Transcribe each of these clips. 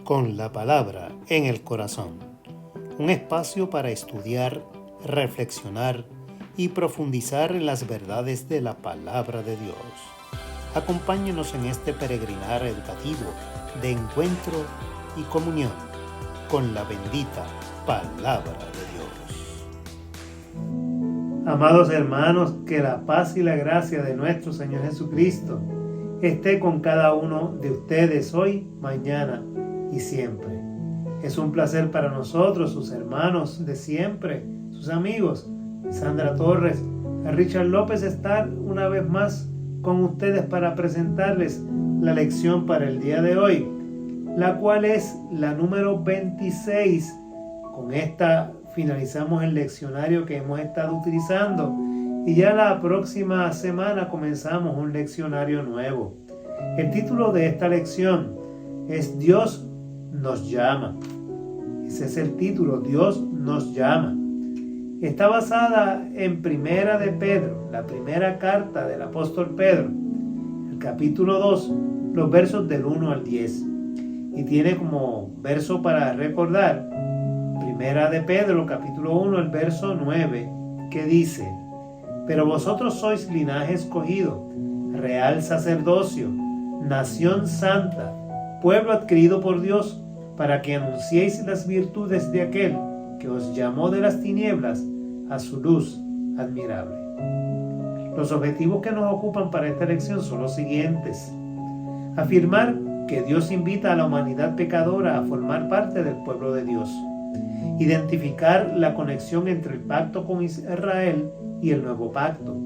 con la palabra en el corazón. Un espacio para estudiar, reflexionar y profundizar en las verdades de la palabra de Dios. Acompáñenos en este peregrinar educativo de encuentro y comunión con la bendita palabra de Dios. Amados hermanos, que la paz y la gracia de nuestro Señor Jesucristo esté con cada uno de ustedes hoy, mañana y siempre. Es un placer para nosotros, sus hermanos de siempre, sus amigos, Sandra Torres, Richard López, estar una vez más con ustedes para presentarles la lección para el día de hoy, la cual es la número 26. Con esta finalizamos el leccionario que hemos estado utilizando y ya la próxima semana comenzamos un leccionario nuevo. El título de esta lección es Dios nos llama. Ese es el título, Dios nos llama. Está basada en Primera de Pedro, la primera carta del apóstol Pedro, el capítulo 2, los versos del 1 al 10. Y tiene como verso para recordar Primera de Pedro, capítulo 1, el verso 9, que dice: Pero vosotros sois linaje escogido, real sacerdocio, nación santa, pueblo adquirido por Dios, para que anunciéis las virtudes de aquel que os llamó de las tinieblas a su luz admirable. Los objetivos que nos ocupan para esta lección son los siguientes: afirmar que Dios invita a la humanidad pecadora a formar parte del pueblo de Dios, identificar la conexión entre el pacto con Israel y el nuevo pacto,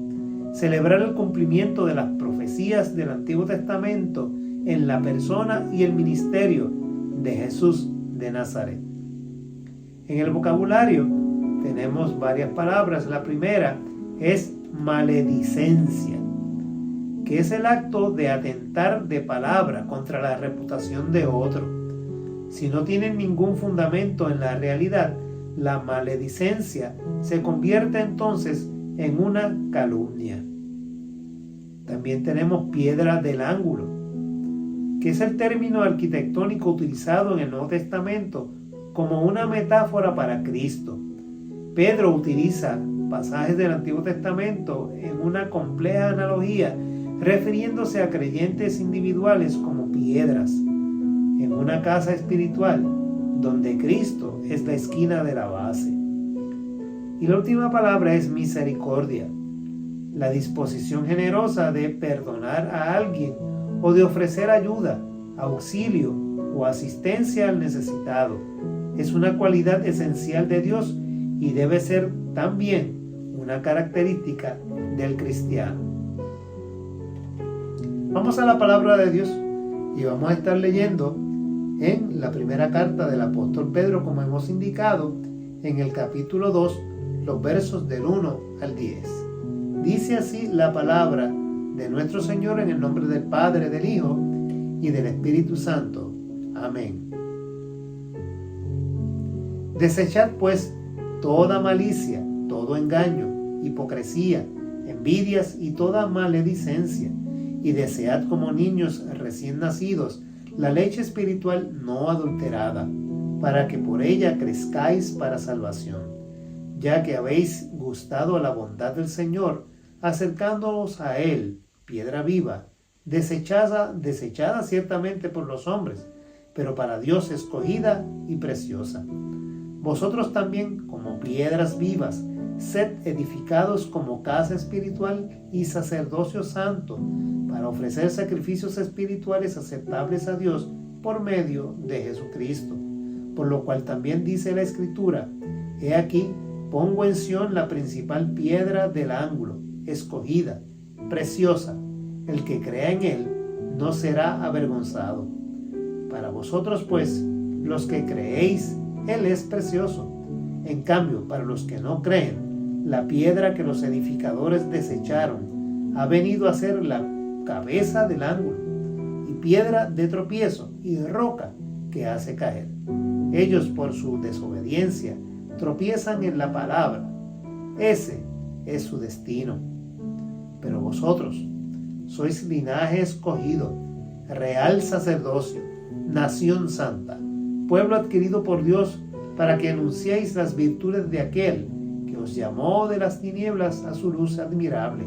celebrar el cumplimiento de las profecías del Antiguo Testamento en la persona y el ministerio de Jesús de Nazaret. En el vocabulario tenemos varias palabras. La primera es maledicencia, que es el acto de atentar de palabra contra la reputación de otro. Si no tienen ningún fundamento en la realidad, la maledicencia se convierte entonces en una calumnia. También tenemos piedra del ángulo, que es el término arquitectónico utilizado en el Nuevo Testamento como una metáfora para Cristo. Pedro utiliza pasajes del Antiguo Testamento en una compleja analogía, refiriéndose a creyentes individuales como piedras en una casa espiritual donde Cristo es la esquina de la base. Y la última palabra es misericordia, la disposición generosa de perdonar a alguien o de ofrecer ayuda, auxilio o asistencia al necesitado. Es una cualidad esencial de Dios y debe ser también una característica del cristiano. Vamos a la palabra de Dios y vamos a estar leyendo en la primera carta del apóstol Pedro, como hemos indicado, en el capítulo 2, los versos del 1 al 10. Dice así la palabra de nuestro Señor en el nombre del Padre, del Hijo y del Espíritu Santo. Amén. Desechad pues toda malicia, todo engaño, hipocresía, envidias y toda maledicencia, y desead como niños recién nacidos la leche espiritual no adulterada, para que por ella crezcáis para salvación, ya que habéis gustado a la bondad del Señor, acercándoos a Él, piedra viva, desechada ciertamente por los hombres, pero para Dios escogida y preciosa. Vosotros también, como piedras vivas, sed edificados como casa espiritual y sacerdocio santo, para ofrecer sacrificios espirituales aceptables a Dios por medio de Jesucristo. Por lo cual también dice la Escritura: He aquí, pongo en Sión la principal piedra del ángulo, escogida, preciosa. El que crea en Él no será avergonzado. Para vosotros, pues, los que creéis, Él es precioso. En cambio, para los que no creen, la piedra que los edificadores desecharon ha venido a ser la cabeza del ángulo, y piedra de tropiezo y roca que hace caer. Ellos, por su desobediencia, tropiezan en la palabra. Ese es su destino. Pero vosotros sois linaje escogido, real sacerdocio, nación santa, pueblo adquirido por Dios, para que anunciéis las virtudes de aquel que os llamó de las tinieblas a su luz admirable.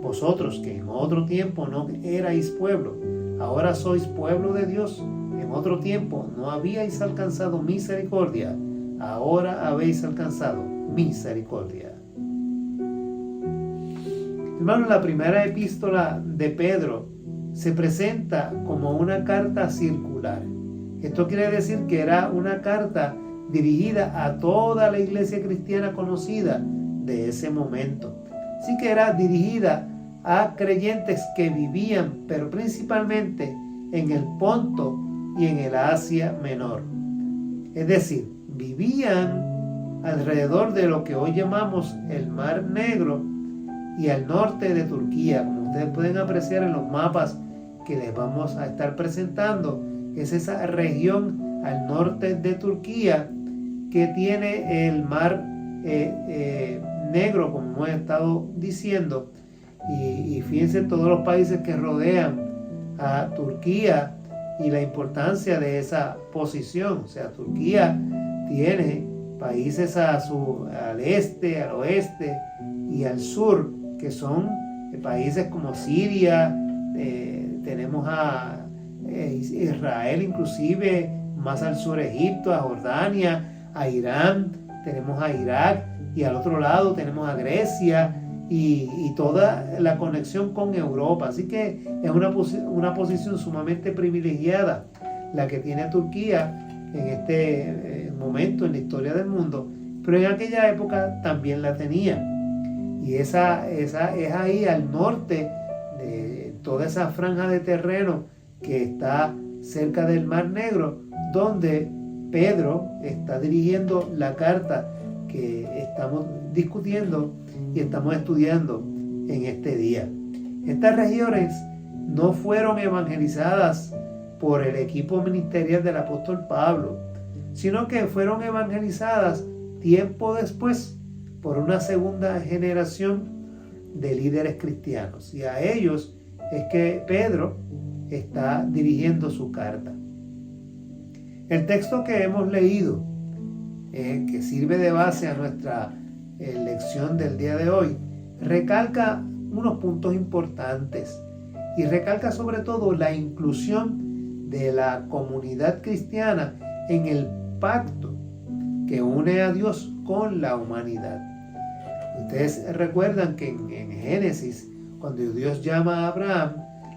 Vosotros que en otro tiempo no erais pueblo, ahora sois pueblo de Dios. En otro tiempo no habíais alcanzado misericordia, ahora habéis alcanzado misericordia. Hermanos, la primera epístola de Pedro se presenta como una carta circular. Esto quiere decir que era una carta dirigida a toda la iglesia cristiana conocida de ese momento. Así que era dirigida a creyentes que vivían, pero principalmente en el Ponto y en el Asia Menor. Es decir, vivían alrededor de lo que hoy llamamos el Mar Negro y al norte de Turquía. Como ustedes pueden apreciar en los mapas que les vamos a estar presentando, es esa región al norte de Turquía que tiene el Mar Negro, como hemos estado diciendo. Y fíjense en todos los países que rodean a Turquía y la importancia de esa posición. O sea, Turquía tiene países al este, al oeste y al sur, que son países como Siria, tenemos a Israel, inclusive más al sur Egipto, a Jordania, a Irán, tenemos a Irak, y al otro lado tenemos a Grecia y toda la conexión con Europa. Así que es una posición sumamente privilegiada la que tiene Turquía en este momento en la historia del mundo, pero en aquella época también la tenía. Y esa es ahí al norte de toda esa franja de terreno que está cerca del Mar Negro, donde Pedro está dirigiendo la carta que estamos discutiendo y estamos estudiando en este día. Estas regiones no fueron evangelizadas por el equipo ministerial del apóstol Pablo, sino que fueron evangelizadas tiempo después por una segunda generación de líderes cristianos. Y a ellos es que Pedro está dirigiendo su carta. El texto que hemos leído, que sirve de base a nuestra lección del día de hoy, recalca unos puntos importantes y recalca sobre todo la inclusión de la comunidad cristiana en el pacto que une a Dios con la humanidad. Ustedes recuerdan que en Génesis, cuando Dios llama a Abraham,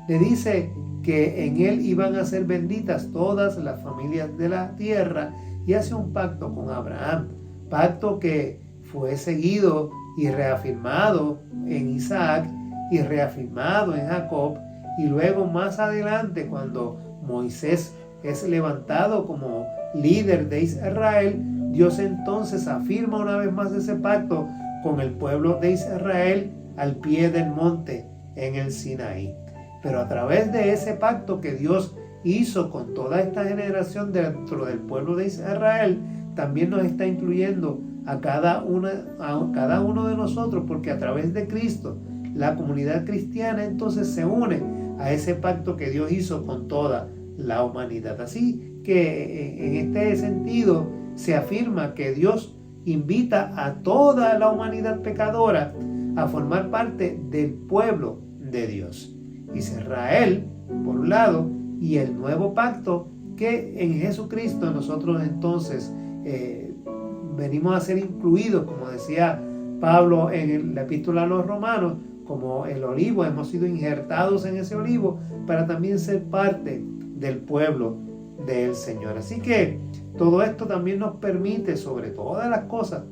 le dice que en él iban a ser benditas todas las familias de la tierra, y hace un pacto con Abraham, pacto que fue seguido y reafirmado en Isaac y reafirmado en Jacob, y luego más adelante, cuando Moisés es levantado como líder de Israel, Dios entonces afirma una vez más ese pacto con el pueblo de Israel al pie del monte en el Sinaí. Pero a través de ese pacto que Dios hizo con toda esta generación dentro del pueblo de Israel, también nos está incluyendo a cada uno de nosotros, porque a través de Cristo la comunidad cristiana entonces se une a ese pacto que Dios hizo con toda la humanidad. Así que en este sentido se afirma que Dios invita a toda la humanidad pecadora a formar parte del pueblo de Dios. Israel, por un lado, y el nuevo pacto que en Jesucristo nosotros entonces venimos a ser incluidos, como decía Pablo en la epístola a los Romanos, como el olivo, hemos sido injertados en ese olivo para también ser parte del pueblo del Señor. Así que todo esto también nos permite, sobre todas las cosas,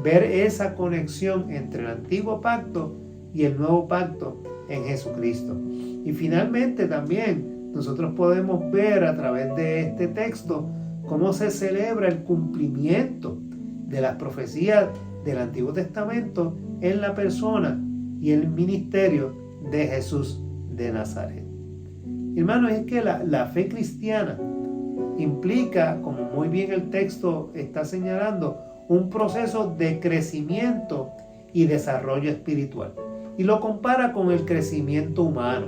ver esa conexión entre el antiguo pacto y el nuevo pacto en Jesucristo. Y finalmente también nosotros podemos ver a través de este texto cómo se celebra el cumplimiento de las profecías del Antiguo Testamento en la persona y el ministerio de Jesús de Nazaret. Hermanos, es que la fe cristiana implica, como muy bien el texto está señalando, un proceso de crecimiento y desarrollo espiritual. Y lo compara con el crecimiento humano,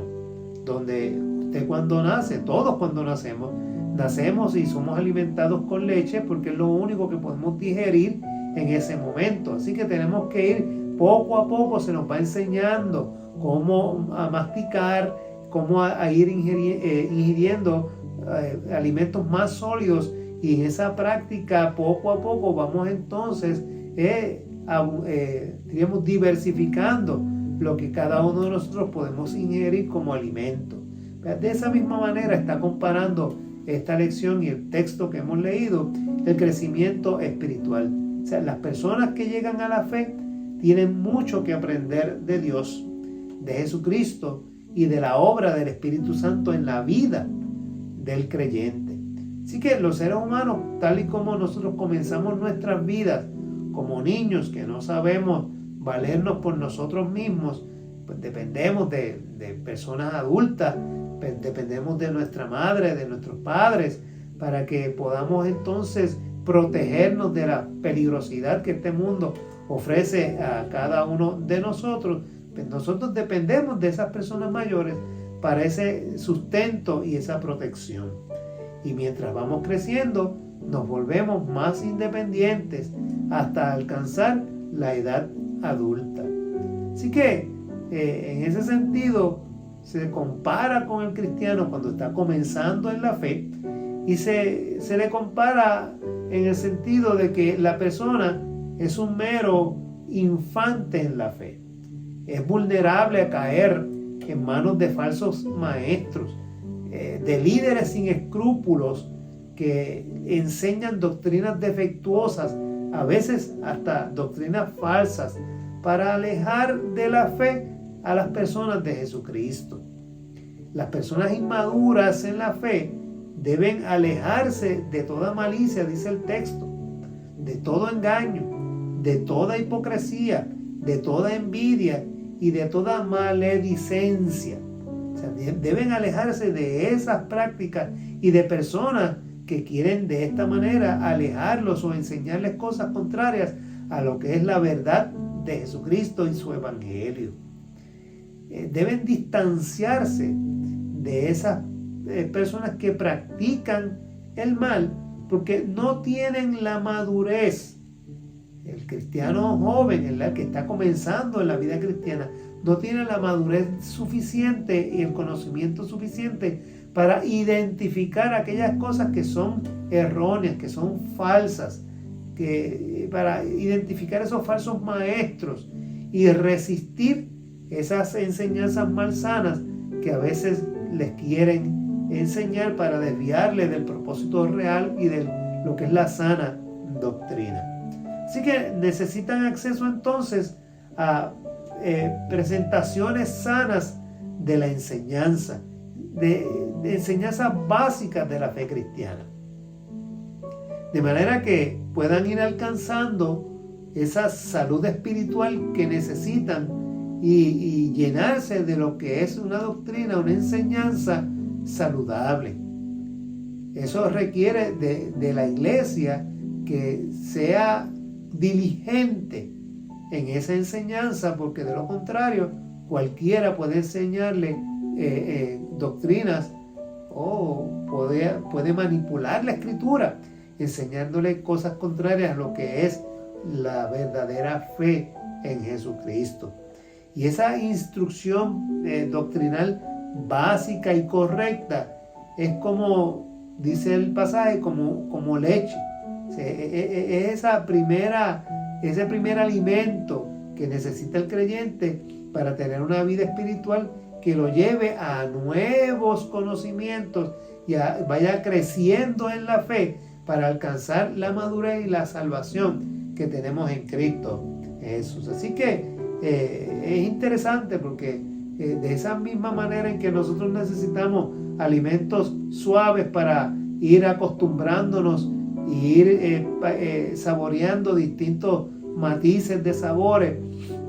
donde Usted cuando nace, todos cuando nacemos y somos alimentados con leche porque es lo único que podemos digerir en ese momento. Así que tenemos que ir poco a poco, se nos va enseñando cómo a masticar, cómo a ir ingiriendo alimentos más sólidos, y en esa práctica poco a poco vamos entonces digamos, diversificando lo que cada uno de nosotros podemos ingerir como alimento. De esa misma manera está comparando esta lección y el texto que hemos leído, el crecimiento espiritual. O sea, las personas que llegan a la fe tienen mucho que aprender de Dios, de Jesucristo y de la obra del Espíritu Santo en la vida del creyente. Así que los seres humanos, tal y como nosotros comenzamos nuestras vidas como niños que no sabemos valernos por nosotros mismos, pues dependemos de personas adultas, dependemos de nuestra madre, de nuestros padres, para que podamos entonces protegernos de la peligrosidad que este mundo ofrece a cada uno de nosotros. Pues nosotros dependemos de esas personas mayores para ese sustento y esa protección. Y mientras vamos creciendo, nos volvemos más independientes hasta alcanzar la edad adulta. Así que en ese sentido se compara con el cristiano cuando está comenzando en la fe, y se le compara en el sentido de que la persona es un mero infante en la fe. Es vulnerable a caer en manos de falsos maestros, de líderes sin escrúpulos que enseñan doctrinas defectuosas, a veces hasta doctrinas falsas, para alejar de la fe a las personas de Jesucristo. Las personas inmaduras en la fe deben alejarse de toda malicia, dice el texto, de todo engaño, de toda hipocresía, de toda envidia y de toda maledicencia. O sea, deben alejarse de esas prácticas y de personas que quieren de esta manera alejarlos o enseñarles cosas contrarias a lo que es la verdad de Jesucristo y su evangelio. Deben distanciarse de esas personas que practican el mal porque no tienen la madurez. El cristiano joven, el que está comenzando en la vida cristiana, no tiene la madurez suficiente y el conocimiento suficiente para identificar aquellas cosas que son erróneas, que son falsas, para identificar esos falsos maestros y resistir esas enseñanzas malsanas que a veces les quieren enseñar para desviarles del propósito real y de lo que es la sana doctrina. Así que necesitan acceso entonces a presentaciones sanas de la enseñanza, de enseñanzas básicas de la fe cristiana, de manera que puedan ir alcanzando esa salud espiritual que necesitan y llenarse de lo que es una doctrina, una enseñanza saludable. Eso requiere de la iglesia que sea diligente en esa enseñanza, porque de lo contrario cualquiera puede enseñarle doctrinas o puede manipular la escritura enseñándole cosas contrarias a lo que es la verdadera fe en Jesucristo. Y esa instrucción doctrinal básica y correcta es, como dice el pasaje, como leche. Ese primer alimento que necesita el creyente para tener una vida espiritual que lo lleve a nuevos conocimientos y vaya creciendo en la fe para alcanzar la madurez y la salvación que tenemos en Cristo Jesús. Así que es interesante porque de esa misma manera en que nosotros necesitamos alimentos suaves para ir acostumbrándonos y ir saboreando distintos matices de sabores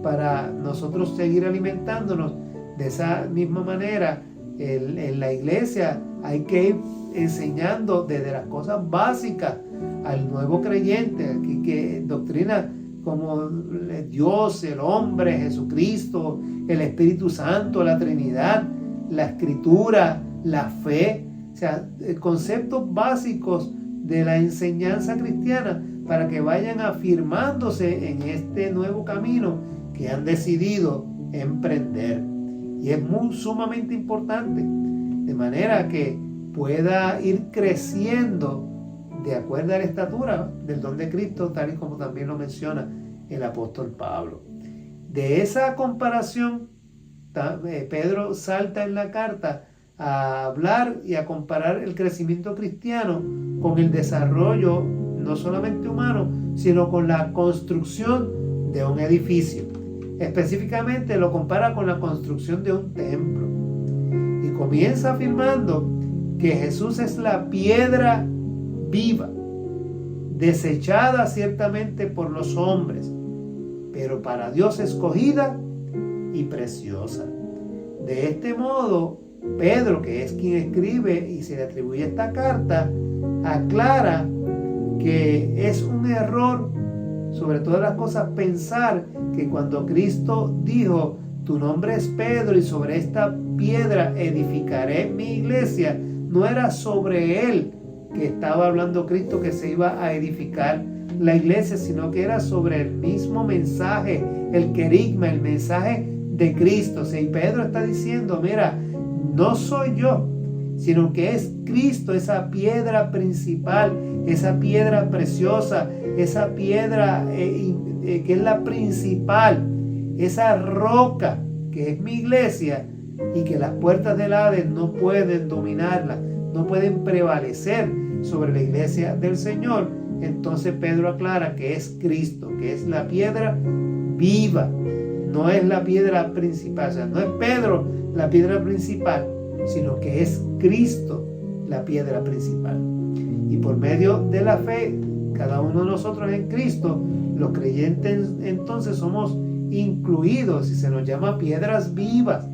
para nosotros seguir alimentándonos, de esa misma manera en la iglesia hay que ir enseñando desde las cosas básicas al nuevo creyente, que doctrina como Dios, el hombre, Jesucristo, el Espíritu Santo, la Trinidad, la Escritura, la fe, o sea, conceptos básicos de la enseñanza cristiana para que vayan afirmándose en este nuevo camino que han decidido emprender. Y es sumamente importante, de manera que pueda ir creciendo de acuerdo a la estatura del don de Cristo, tal y como también lo menciona el apóstol Pablo. De esa comparación, Pedro salta en la carta a hablar y a comparar el crecimiento cristiano con el desarrollo no solamente humano, sino con la construcción de un edificio. Específicamente lo compara con la construcción de un templo. Y comienza afirmando que Jesús es la piedra viva, desechada ciertamente por los hombres, pero para Dios escogida y preciosa. De este modo, Pedro, que es quien escribe y se le atribuye esta carta, aclara que es un error, sobre todas las cosas, pensar que cuando Cristo dijo, tu nombre es Pedro y sobre esta piedra edificaré mi iglesia, no era sobre él que estaba hablando Cristo que se iba a edificar la iglesia, sino que era sobre el mismo mensaje, el querigma, el mensaje de Cristo. O sea, y Pedro está diciendo, mira, no soy yo, sino que es Cristo, esa piedra principal, esa piedra preciosa, esa piedra que es la principal, esa roca que es mi iglesia, y que las puertas del Hades no pueden dominarla, no pueden prevalecer sobre la iglesia del Señor. Entonces Pedro aclara que es Cristo, que es la piedra viva, no es la piedra principal. O sea, no es Pedro la piedra principal, sino que es Cristo la piedra principal. Y por medio de la fe, cada uno de nosotros en Cristo, los creyentes entonces somos incluidos y se nos llama piedras vivas,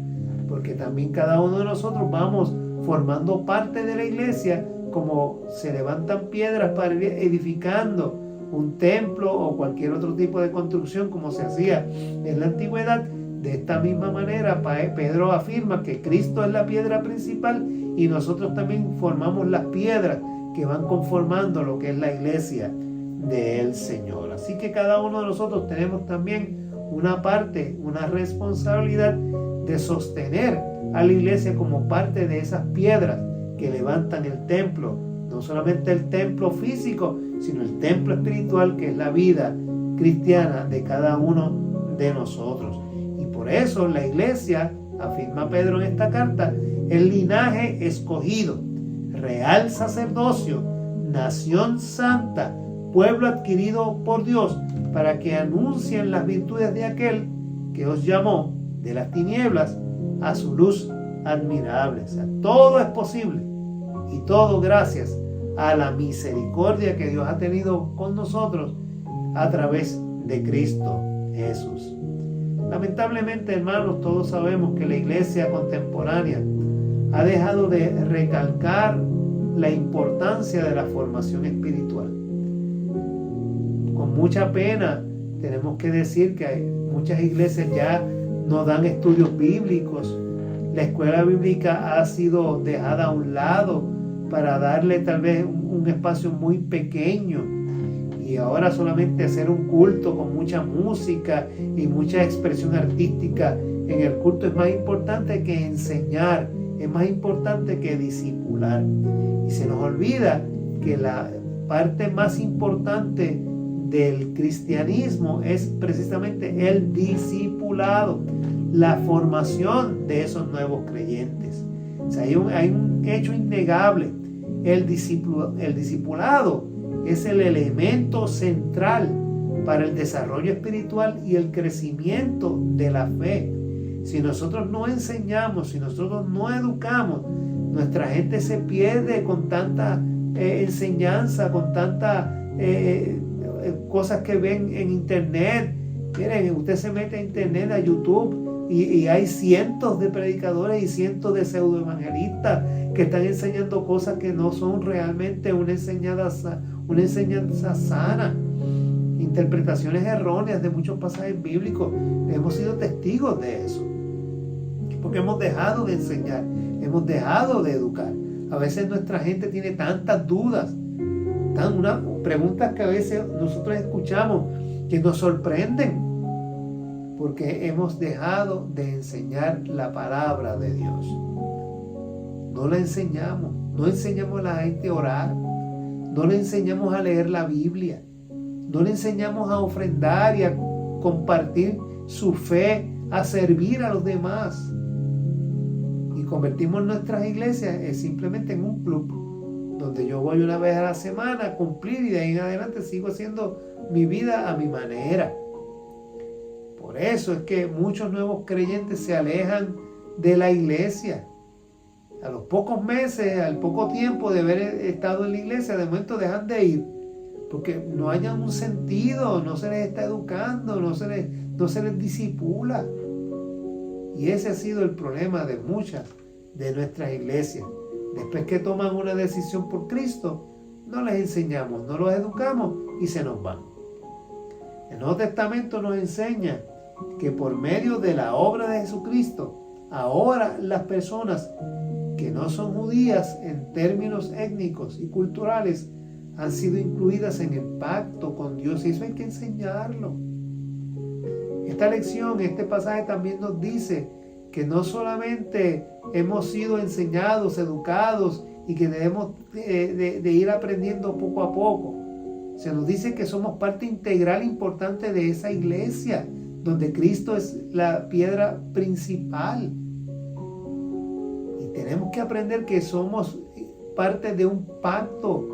porque también cada uno de nosotros vamos formando parte de la iglesia, como se levantan piedras para ir edificando un templo o cualquier otro tipo de construcción como se hacía en la antigüedad. De esta misma manera, Pedro afirma que Cristo es la piedra principal y nosotros también formamos las piedras que van conformando lo que es la iglesia del Señor. Así que cada uno de nosotros tenemos también una parte, una responsabilidad de sostener a la iglesia como parte de esas piedras que levantan el templo, no solamente el templo físico, sino el templo espiritual que es la vida cristiana de cada uno de nosotros. Y por eso la iglesia, afirma Pedro en esta carta, el linaje escogido, real sacerdocio, nación santa, pueblo adquirido por Dios, para que anuncien las virtudes de aquel que os llamó de las tinieblas a su luz admirable. O sea, todo es posible y todo gracias a la misericordia que Dios ha tenido con nosotros a través de Cristo Jesús. Lamentablemente, hermanos, todos sabemos que la iglesia contemporánea ha dejado de recalcar la importancia de la formación espiritual. Con mucha pena tenemos que decir que muchas iglesias ya no dan estudios bíblicos. La escuela bíblica ha sido dejada a un lado para darle tal vez un espacio muy pequeño, y ahora solamente hacer un culto con mucha música y mucha expresión artística en el culto es más importante que enseñar, es más importante que discipular. Y se nos olvida que la parte más importante del cristianismo es precisamente el discipulado, la formación de esos nuevos creyentes. O sea, hay un hecho innegable. El discipulado es el elemento central para el desarrollo espiritual y el crecimiento de la fe. Si nosotros no enseñamos, si nosotros no educamos, nuestra gente se pierde con tanta enseñanza, con tantas cosas que ven en internet. Miren, usted se mete a internet, a YouTube, y hay cientos de predicadores y cientos de pseudoevangelistas que están enseñando cosas que no son realmente una enseñanza sana. Interpretaciones erróneas de muchos pasajes bíblicos. Hemos sido testigos de eso, porque hemos dejado de enseñar, hemos dejado de educar. A veces nuestra gente tiene tantas dudas, preguntas que a veces nosotros escuchamos que nos sorprenden, porque hemos dejado de enseñar la palabra de Dios. No la enseñamos, no enseñamos a la gente a orar, no le enseñamos a leer la Biblia, no le enseñamos a ofrendar y a compartir su fe, a servir a los demás. Y convertimos nuestras iglesias simplemente en un club, donde yo voy una vez a la semana a cumplir y de ahí en adelante sigo haciendo mi vida a mi manera. Por eso es que muchos nuevos creyentes se alejan de la iglesia. A los pocos meses, al poco tiempo de haber estado en la iglesia, de momento dejan de ir, porque no hayan un sentido, no se les está educando, no se les discipula. Y ese ha sido el problema de muchas de nuestras iglesias. Después que toman una decisión por Cristo, no les enseñamos, no los educamos y se nos van. El Nuevo Testamento nos enseña que por medio de la obra de Jesucristo, ahora las personas que no son judías en términos étnicos y culturales han sido incluidas en el pacto con Dios, y eso hay que enseñarlo. Esta lección, este pasaje también nos dice que no solamente hemos sido enseñados, educados y que debemos de ir aprendiendo poco a poco. Se nos dice que somos parte integral importante de esa iglesia, donde Cristo es la piedra principal. Y tenemos que aprender que somos parte de un pacto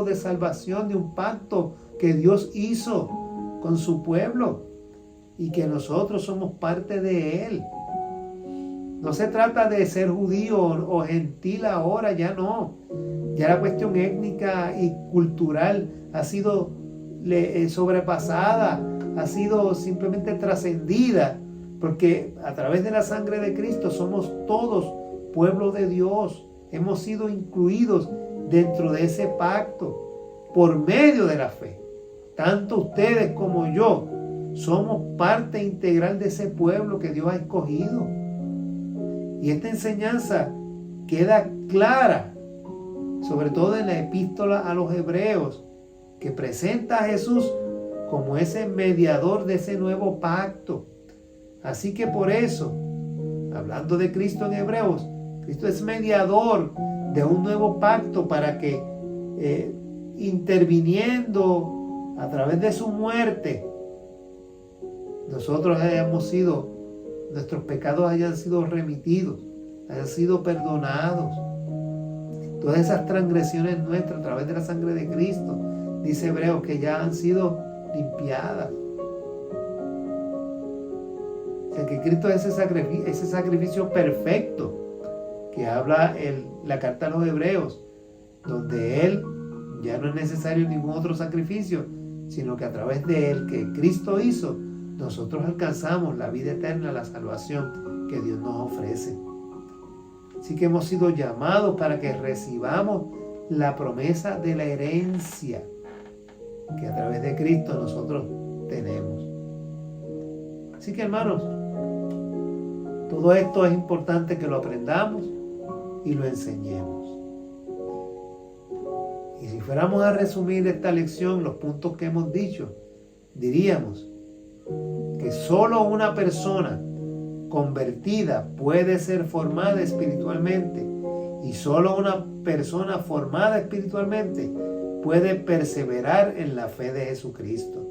de salvación, de un pacto que Dios hizo con su pueblo y que nosotros somos parte de él. No se trata de ser judío o gentil ahora, ya no. Ya la cuestión étnica y cultural ha sido sobrepasada, ha sido simplemente trascendida, porque a través de la sangre de Cristo somos todos pueblo de Dios. Hemos sido incluidos dentro de ese pacto por medio de la fe. Tanto ustedes como yo somos parte integral de ese pueblo que Dios ha escogido. Y esta enseñanza queda clara, sobre todo en la epístola a los Hebreos, que presenta a Jesús como ese mediador de ese nuevo pacto. Así que por eso, hablando de Cristo en Hebreos, Cristo es mediador de un nuevo pacto para que interviniendo a través de su muerte, nuestros pecados hayan sido remitidos, hayan sido perdonados. Todas esas transgresiones nuestras a través de la sangre de Cristo, dice Hebreos, que ya han sido limpiadas. O sea que Cristo es ese sacrificio perfecto que habla la carta a los Hebreos, donde Él ya no es necesario ningún otro sacrificio, sino que a través de Él, que Cristo hizo, nosotros alcanzamos la vida eterna, la salvación que Dios nos ofrece. Así que hemos sido llamados para que recibamos la promesa de la herencia que a través de Cristo nosotros tenemos. Así que, hermanos, todo esto es importante que lo aprendamos y lo enseñemos. Y si fuéramos a resumir esta lección, los puntos que hemos dicho, diríamos que solo una persona convertida puede ser formada espiritualmente, y solo una persona formada espiritualmente puede perseverar en la fe de Jesucristo.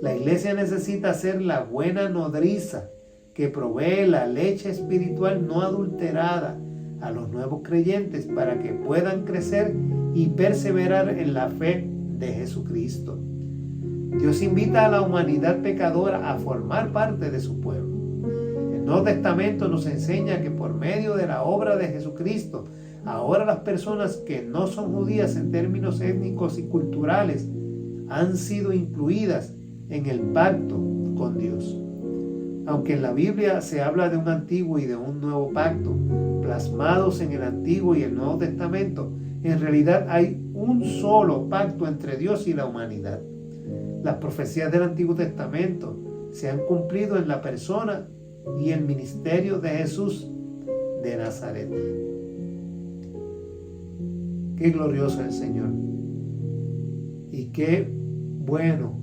La iglesia necesita ser la buena nodriza que provee la leche espiritual no adulterada a los nuevos creyentes para que puedan crecer y perseverar en la fe de Jesucristo. Dios invita a la humanidad pecadora a formar parte de su pueblo. El Nuevo Testamento nos enseña que por medio de la obra de Jesucristo, ahora las personas que no son judías en términos étnicos y culturales han sido incluidas en el pacto con Dios. Aunque en la Biblia se habla de un antiguo y de un nuevo pacto, plasmados en el Antiguo y el Nuevo Testamento, en realidad hay un solo pacto entre Dios y la humanidad. Las profecías del Antiguo Testamento se han cumplido en la persona y el ministerio de Jesús, de Nazaret. Qué glorioso es el Señor. Y qué bueno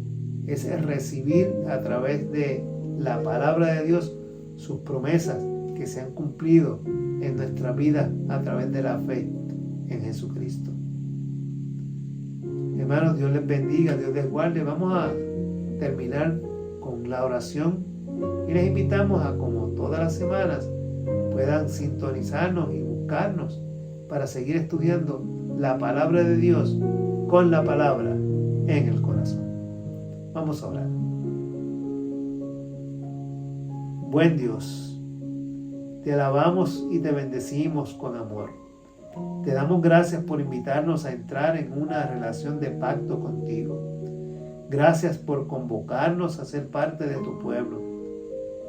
es el recibir a través de la palabra de Dios sus promesas que se han cumplido en nuestra vida a través de la fe en Jesucristo. Hermanos, Dios les bendiga, Dios les guarde. Vamos a terminar con la oración y les invitamos a, como todas las semanas, puedan sintonizarnos y buscarnos para seguir estudiando la palabra de Dios con la palabra en el corazón. Vamos a orar. Buen Dios, te alabamos y te bendecimos con amor. Te damos gracias por invitarnos a entrar en una relación de pacto contigo. Gracias por convocarnos a ser parte de tu pueblo.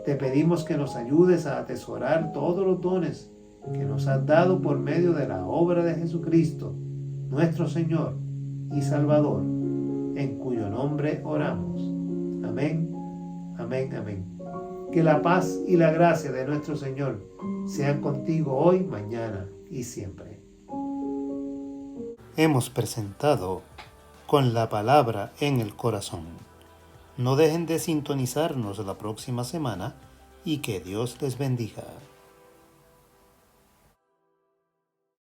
Te pedimos que nos ayudes a atesorar todos los dones que nos has dado por medio de la obra de Jesucristo, nuestro Señor y Salvador, en cuyo nombre oramos. Amén, amén, amén. Que la paz y la gracia de nuestro Señor sean contigo hoy, mañana y siempre. Hemos presentado Con la palabra en el corazón. No dejen de sintonizarnos la próxima semana y que Dios les bendiga.